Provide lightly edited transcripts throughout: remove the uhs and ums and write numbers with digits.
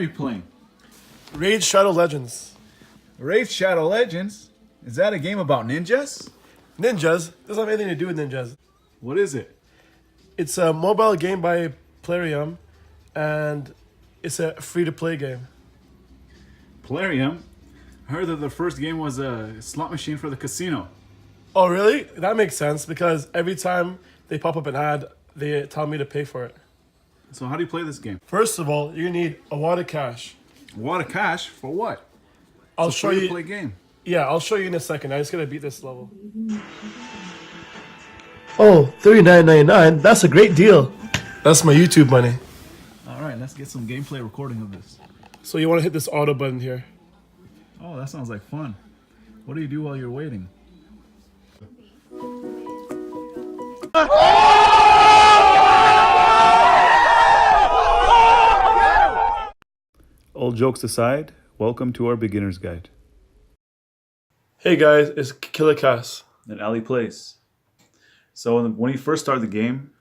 you playing? Raid Shadow Legends. Raid Shadow Legends? Is that a game about ninjas? Ninjas? Doesn't have anything to do with ninjas. What is it? It's a mobile game by Plarium, and it's a free-to-play game. Plarium? I heard that the first game was a slot machine for the casino. Oh, really? That makes sense, because every time they pop up an ad, they tell me to pay for it. So how do you play this game? First of all, you need a wad of cash. A lot of cash? For what? I'll It's a show you. free-to-play game. Yeah, I'll show you in a second. I just gotta beat this level. Oh, $39.99. That's a great deal. That's my YouTube money. Alright, let's get some gameplay recording of this. So you want to hit this auto button here. Oh, that sounds like fun. What do you do while you're waiting? All jokes aside, welcome to our beginner's guide. Hey guys, it's Killicass. And Ali plays. So when you first start the game,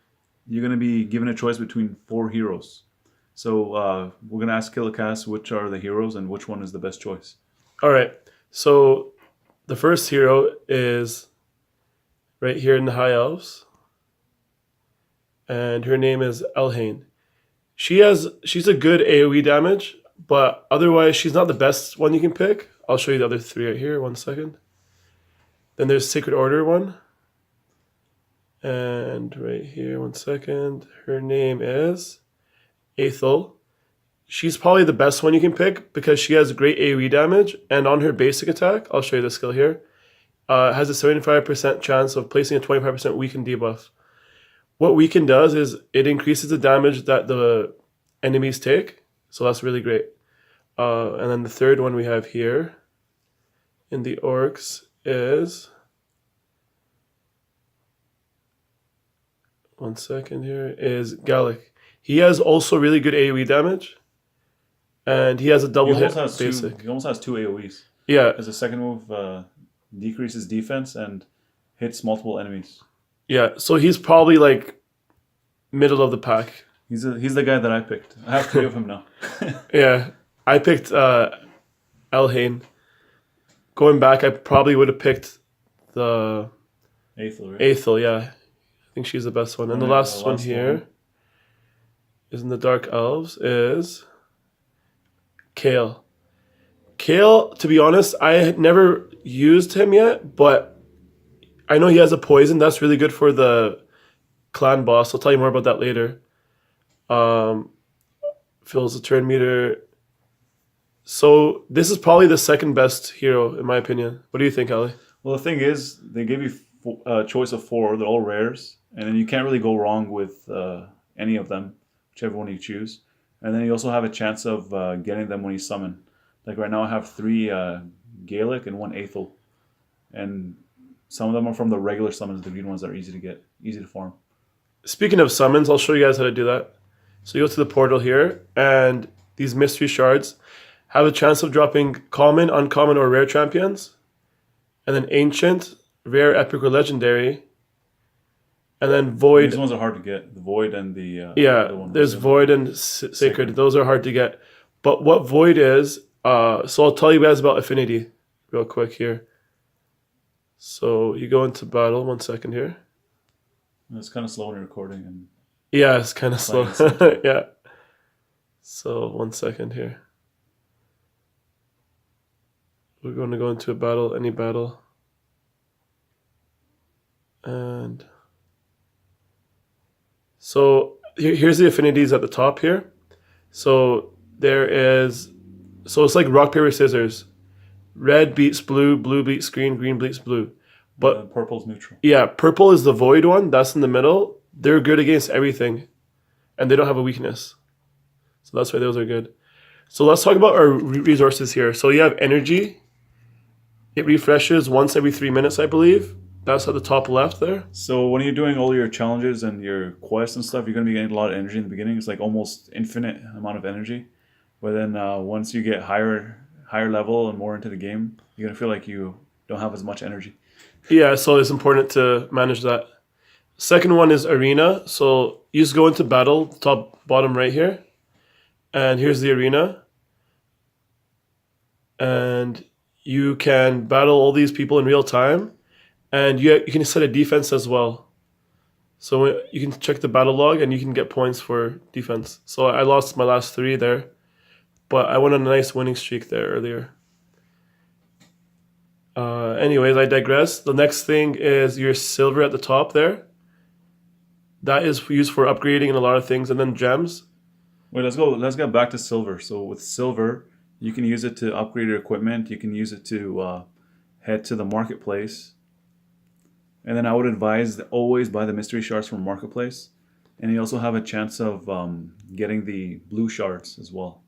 you're going to be given a choice between 4 heroes. So we're going to ask Killicass which are the heroes and which one is the best choice. Alright, so the first hero is right here in the High Elves. And her name is Elhain. She's a good AoE damage, but otherwise she's not the best one you can pick. I'll show you the other 3 right here, 1 second. Then there's Sacred Order one. And right here, 1 second. Her name is Aethel. She's probably the best one you can pick because she has great AoE damage. And on her basic attack, I'll show you the skill here, has a 75% chance of placing a 25% weaken debuff. What weaken does is it increases the damage that the enemies take. So that's really great. And then the third one we have here in the orcs is, 1 second here, is Gallic. He has also really good AoE damage, and he has a double hit basic. He almost has 2 AoEs. Yeah. His second move decreases defense and hits multiple enemies. Yeah, so he's probably like middle of the pack. He's the guy that I picked. I have 3 of him now. Yeah, I picked Elhain. Going back, I probably would have picked the Aethel, right? Aethel, yeah. I think she's the best one. And the last one here is in the Dark Elves is Kale. Kale, to be honest, I had never used him yet, but I know he has a poison. That's really good for the clan boss. I'll tell you more about that later. Fills the turn meter. So this is probably the second best hero, in my opinion. What do you think, Ali? Well, the thing is, they give you a choice of 4. They're all rares. And then you can't really go wrong with any of them, whichever one you choose. And then you also have a chance of getting them when you summon. Like right now I have 3 Gaelic and 1 Aethel. And some of them are from the regular summons, the green ones that are easy to get, easy to farm. Speaking of summons, I'll show you guys how to do that. So you go to the portal here, and these mystery shards have a chance of dropping common, uncommon, or rare champions. And then ancient, rare, epic, or legendary. And then void. These ones are hard to get. The void and the other one. There's void and sacred. Those are hard to get. But what void is, so I'll tell you guys about affinity real quick here. So you go into battle, 1 second here. It's kind of slow when you're recording. And yeah, it's kind of slow. Yeah. So 1 second here. We're going to go into a battle, any battle. And so here's the affinities at the top here. So it's like rock, paper, scissors. Red beats blue, blue beats green, green beats blue. But purple's neutral. Yeah, purple is the void one. That's in the middle. They're good against everything. And they don't have a weakness. So that's why those are good. So let's talk about our resources here. So you have energy. It refreshes once every 3 minutes, I believe. That's at the top left there. So when you're doing all your challenges and your quests and stuff, you're going to be getting a lot of energy in the beginning. It's like almost infinite amount of energy. But then once you get higher level and more into the game, you're going to feel like you don't have as much energy. Yeah, so it's important to manage that. Second one is arena. So you just go into battle, top, bottom right here. And here's the arena. and you can battle all these people in real time, and you can set a defense as well. So you can check the battle log, and you can get points for defense. So I lost my last 3 there, but I went on a nice winning streak there earlier. Anyways, I digress. The next thing is your silver at the top there. That is used for upgrading and a lot of things, and then gems. Wait, let's go. Let's get back to silver. So with silver, you can use it to upgrade your equipment. You can use it to head to the marketplace. And then I would advise to always buy the mystery shards from marketplace. And you also have a chance of getting the blue shards as well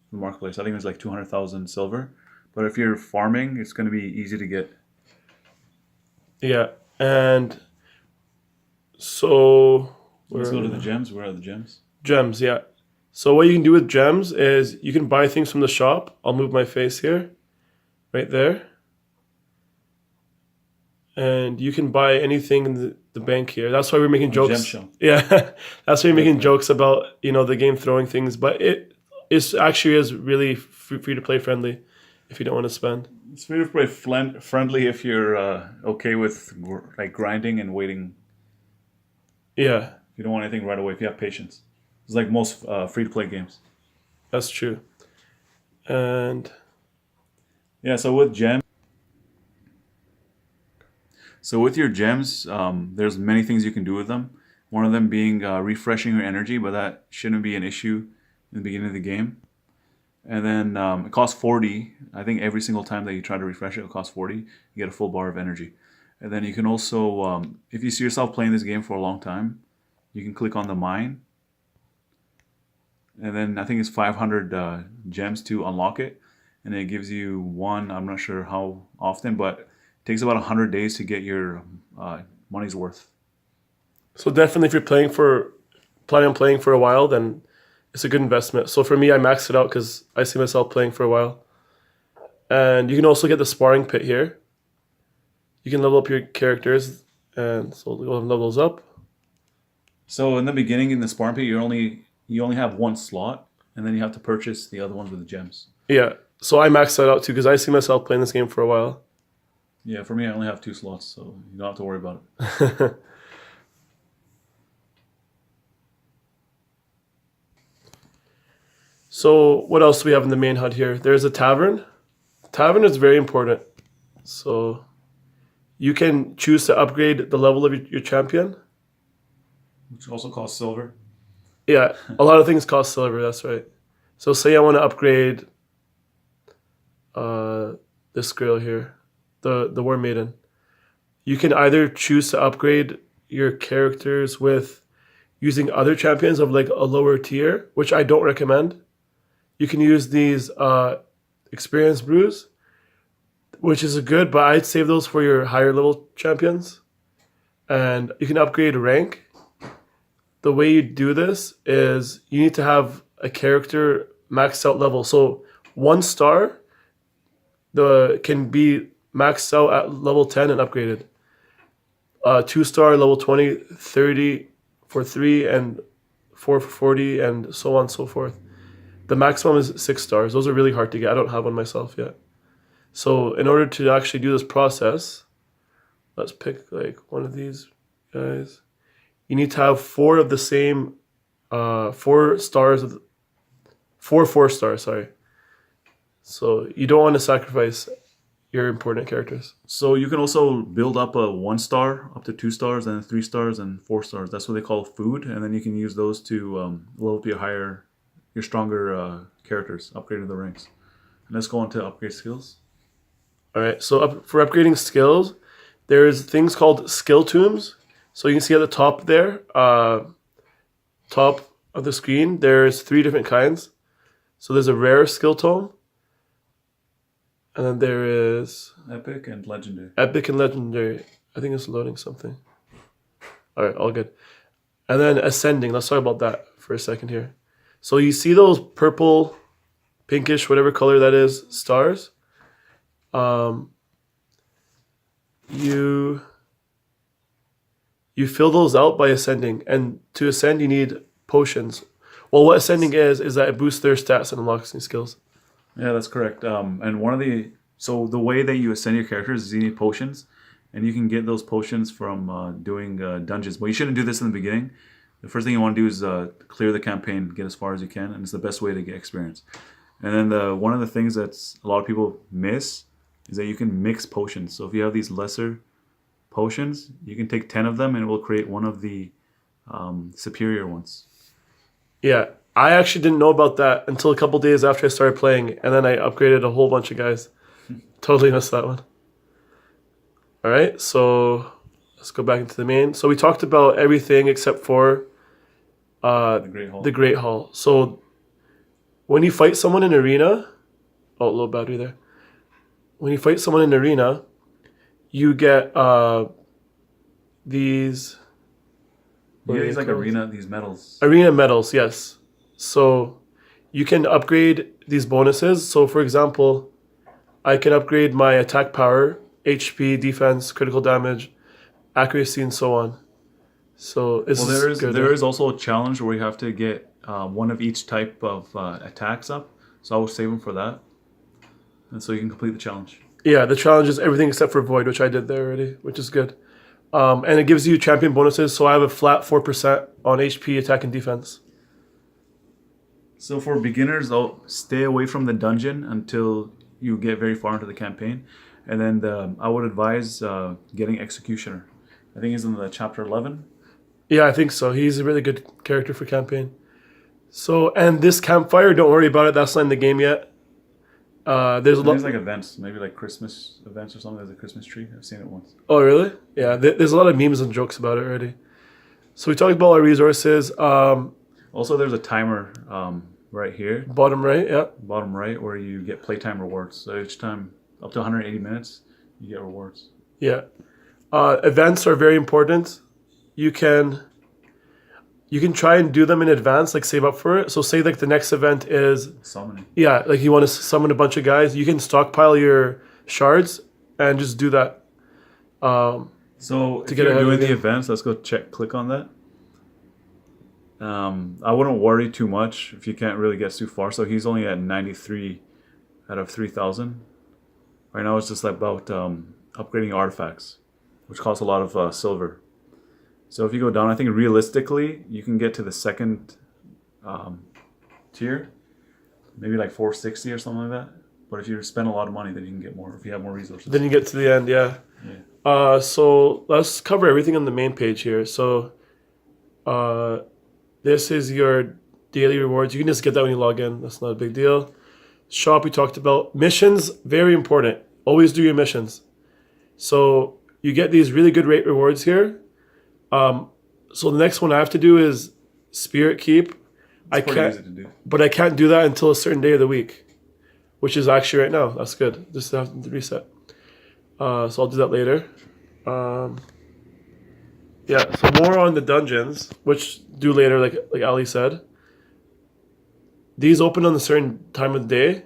from the marketplace. I think it's like 200,000 silver. But if you're farming, it's going to be easy to get. Yeah, and so Let's go to the gems. Where are the gems? gems. Yeah. So what you can do with gems is you can buy things from the shop. I'll move my face here, right there, and you can buy anything in the bank here. That's why we're making Gem jokes. shop. Yeah, that's why we're making jokes about the game throwing things, but it is actually is really free to play friendly if you don't want to spend. It's free to play friendly if you're okay with like grinding and waiting. Yeah, If you don't want anything right away, if you have patience. It's like most free to play games. that's true. And Yeah, so with gems, so with your gems, there's many things you can do with them. One of them being refreshing your energy, but that shouldn't be an issue in the beginning of the game. And then it costs 40. I think every single time that you try to refresh it, it'll cost 40. You get a full bar of energy. And then you can also, if you see yourself playing this game for a long time, you can click on the mine. And then I think it's 500 gems to unlock it. And it gives you one, I'm not sure how often, but it takes about 100 days to get your money's worth. so definitely, if you're planning on playing for a while, then it's a good investment. So for me, I maxed it out because I see myself playing for a while. And you can also get the sparring pit here. You can level up your characters, and so we'll level those up. So in the beginning, in the spawn pit, you only have one slot, and then you have to purchase the other ones with the gems. Yeah, so I maxed that out too because I see myself playing this game for a while. Yeah, for me, I only have 2 slots, so you don't have to worry about it. So what else do we have in the main HUD here? There's a tavern. Tavern is very important. So you can choose to upgrade the level of your champion. Which also costs silver. Yeah, a lot of things cost silver, that's right. So say I want to upgrade this girl here, the War Maiden. You can either choose to upgrade your characters with using other champions of like a lower tier, which I don't recommend. You can use these experience brews, which is good, but I'd save those for your higher level champions. And you can upgrade rank. The way you do this is you need to have a character maxed out level. So 1 star can be maxed out at level 10 and upgraded. 2 star level 20, 30 for 3, and 4 for 40, and so on and so forth. The maximum is 6 stars. Those are really hard to get. I don't have one myself yet. So in order to actually do this process, let's pick like one of these guys. You need to have 4 of the same, 4 stars, 4 stars, sorry. So you don't want to sacrifice your important characters. So you can also build up a 1 star, up to 2 stars, and 3 stars, and 4 stars. That's what they call food, and then you can use those to level up your stronger characters, upgrading the ranks. And let's go on to upgrade skills. All right, so for upgrading skills, there's things called skill tombs. So you can see at the top there, top of the screen, there's 3 different kinds. So there's a rare skill tome, and then there is Epic and legendary. epic and legendary. I think it's loading something. All right, all good. And then ascending. Let's talk about that for a second here. So you see those purple, pinkish, whatever color that is, stars. You fill those out by ascending, and to ascend you need potions. Well, what ascending is that it boosts their stats and unlocks new skills. Yeah, that's correct. And one of the way that you ascend your characters is you need potions, and you can get those potions from doing dungeons. But you shouldn't do this in the beginning. The first thing you want to do is clear the campaign, get as far as you can, and it's the best way to get experience. And then one of the things that's a lot of people miss is that you can mix potions. So if you have these lesser potions, you can take 10 of them, and it will create one of the superior ones. Yeah, I actually didn't know about that until a couple days after I started playing, and then I upgraded a whole bunch of guys. Totally missed that one. All right, so let's go back into the main. So we talked about everything except for The Great Hall. the Great Hall. So when you fight someone in arena, oh, low battery there. When you fight someone in arena, you get these You what get are these they like called? these medals. Arena medals. Yes. So you can upgrade these bonuses. So for example, I can upgrade my attack power, HP, defense, critical damage, accuracy, and so on. So this Well, is good. there is also a challenge where you have to get one of each type of attacks up. So I will save them for that, and so you can complete the challenge. Yeah, the challenge is everything except for void, which I did there already, which is good. And it gives you champion bonuses. So I have a flat 4% on HP, attack, and defense. So for beginners, I'll stay away from the dungeon until you get very far into the campaign, and then I would advise getting Executioner. I think he's in the chapter 11. Yeah, I think so. He's a really good character for campaign. So, and this campfire, don't worry about it. That's not in the game yet. There's a And lot. there's like events, maybe like Christmas events or something. There's a Christmas tree. I've seen it once. Oh, really? Yeah, there's a lot of memes and jokes about it already. So we talked about our resources. Also, there's a timer right here, Bottom right, yeah. bottom right, where you get playtime rewards. So each time, up to 180 minutes, you get rewards. Yeah. Events are very important. You can try and do them in advance, like save up for it. So say like the next event is Summoning. yeah, like you want to summon a bunch of guys, you can stockpile your shards and just do that. So if get you're ahead of doing the the game. events, let's go click on that. I wouldn't worry too much if you can't really get too far. So he's only at 93 out of 3,000. Right now it's just about upgrading artifacts, which costs a lot of silver. So if you go down, I think realistically you can get to the second tier, maybe like 460 or something like that. But if you spend a lot of money, then you can get more if you have more resources. Then you get to the end, yeah. Yeah. So let's cover everything on the main page here. So this is your daily rewards. You can just get that when you log in. That's not a big deal. Shop we talked about. Missions, very important. Always do your missions. So you get these really good rate rewards here. So the next one I have to do is Spirit Keep. I It's pretty can't, easy to do. but I can't do that until a certain day of the week, which is actually right now. That's good. Just have to reset. So I'll do that later. Yeah. So more on the dungeons, which do later, like Ali said. These open on a certain time of the day.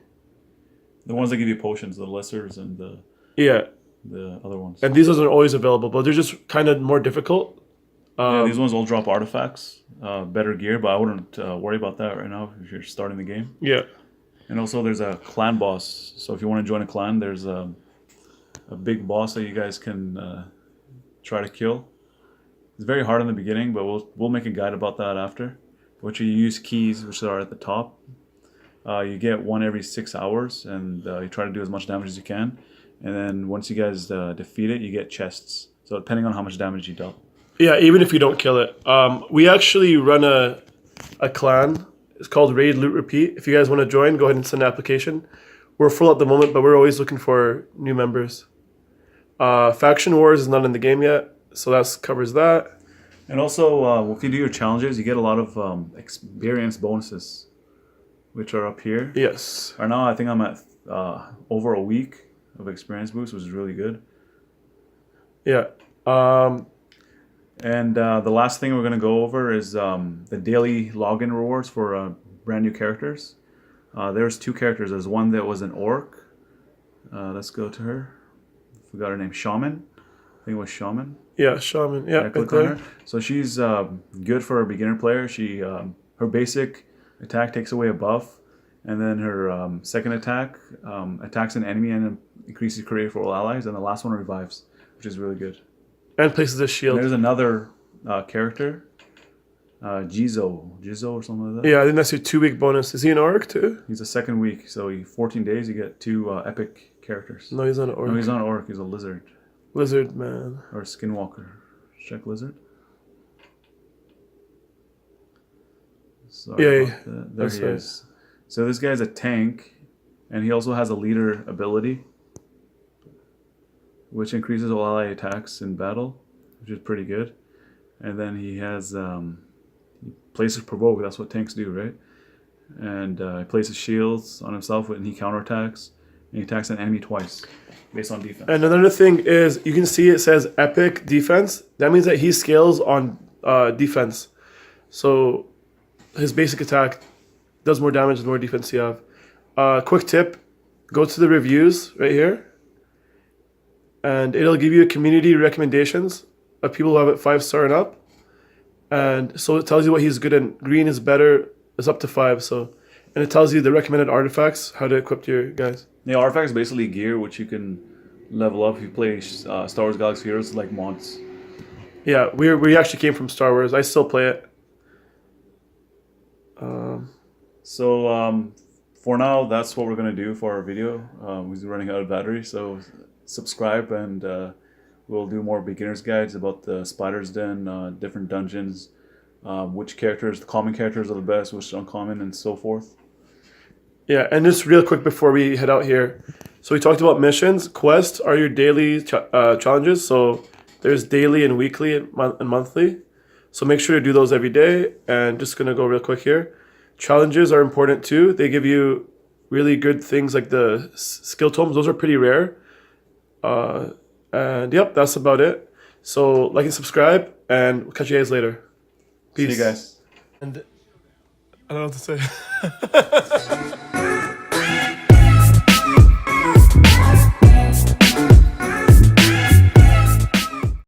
The ones that give you potions, the lessers and Yeah, the other ones. and these aren't always available, but they're just kind of more difficult. Yeah, these ones all drop artifacts, better gear, but I wouldn't worry about that right now if you're starting the game. Yeah. And also, there's a clan boss. So if you want to join a clan, there's a big boss that you guys can try to kill. It's very hard in the beginning, but we'll make a guide about that after. Which you use keys, which are at the top. You get one every 6 hours, and you try to do as much damage as you can. And then once you guys defeat it, you get chests. So depending on how much damage you dealt. Yeah, even if you don't kill it. We actually run a clan. It's called Raid Loot Repeat. If you guys want to join, go ahead and send an application. We're full at the moment, but we're always looking for new members. Faction Wars is not in the game yet, so that covers that. And also, if you do your challenges, you get a lot of experience bonuses, which are up here. Yes. Right now, I think I'm at over a week of experience boost, which is really good. Yeah. And the last thing we're going to go over is the daily login rewards for brand new characters. There's two characters. There's one that was an orc. Let's go to her. Forgot her name. Shaman. I think it was Shaman. Yeah, Shaman. Yeah, I click right on there. her. So she's good for a beginner player. She her basic attack takes away a buff, And then her second attack attacks an enemy and increases career for all allies. And the last one revives, which is really good. And places a And shield. there's another character, Jizo or something like that. Yeah, I think that's your 2-week bonus. Is he an orc too? He's a second week, so 14 days you get 2 epic characters. No, he's not an orc. No, he's not an orc. He's a lizard Lizard man. or a skinwalker. Check lizard. Sorry Yeah, about that. There that's he right. is. So this guy's a tank, and he also has a leader ability, which increases all ally attacks in battle, which is pretty good. And then he has he places provoke. That's what tanks do, right? And he places shields on himself, and he counterattacks. And he attacks an enemy twice, based on defense. And another thing is, you can see it says epic defense. That means that he scales on defense. So his basic attack does more damage the more defense you have. Quick tip, go to the reviews right here. And it'll give you community recommendations of people who have it 5-star and up. And so it tells you what he's good in. Green is better, it's up to 5. So, and it tells you the recommended artifacts, how to equip your guys. The artifact is basically gear, which you can level up if you play Star Wars Galaxy Heroes, like mods. Yeah, we actually came from Star Wars. I still play it. So for now, that's what we're gonna do for our video. We're running out of battery, so subscribe, and we'll do more beginners guides about the Spider's Den, different dungeons, which characters, the common characters are the best, which are uncommon, and so forth. Yeah, and just real quick before we head out here. So we talked about missions. Quests are your daily challenges. So there's daily and weekly and monthly. So make sure to do those every day. And just going to go real quick here. Challenges are important too. They give you really good things like the skill tomes. Those are pretty rare. And yep, that's about it. So like and subscribe, and we'll catch you guys later. Peace. See you guys. And I don't know what to say.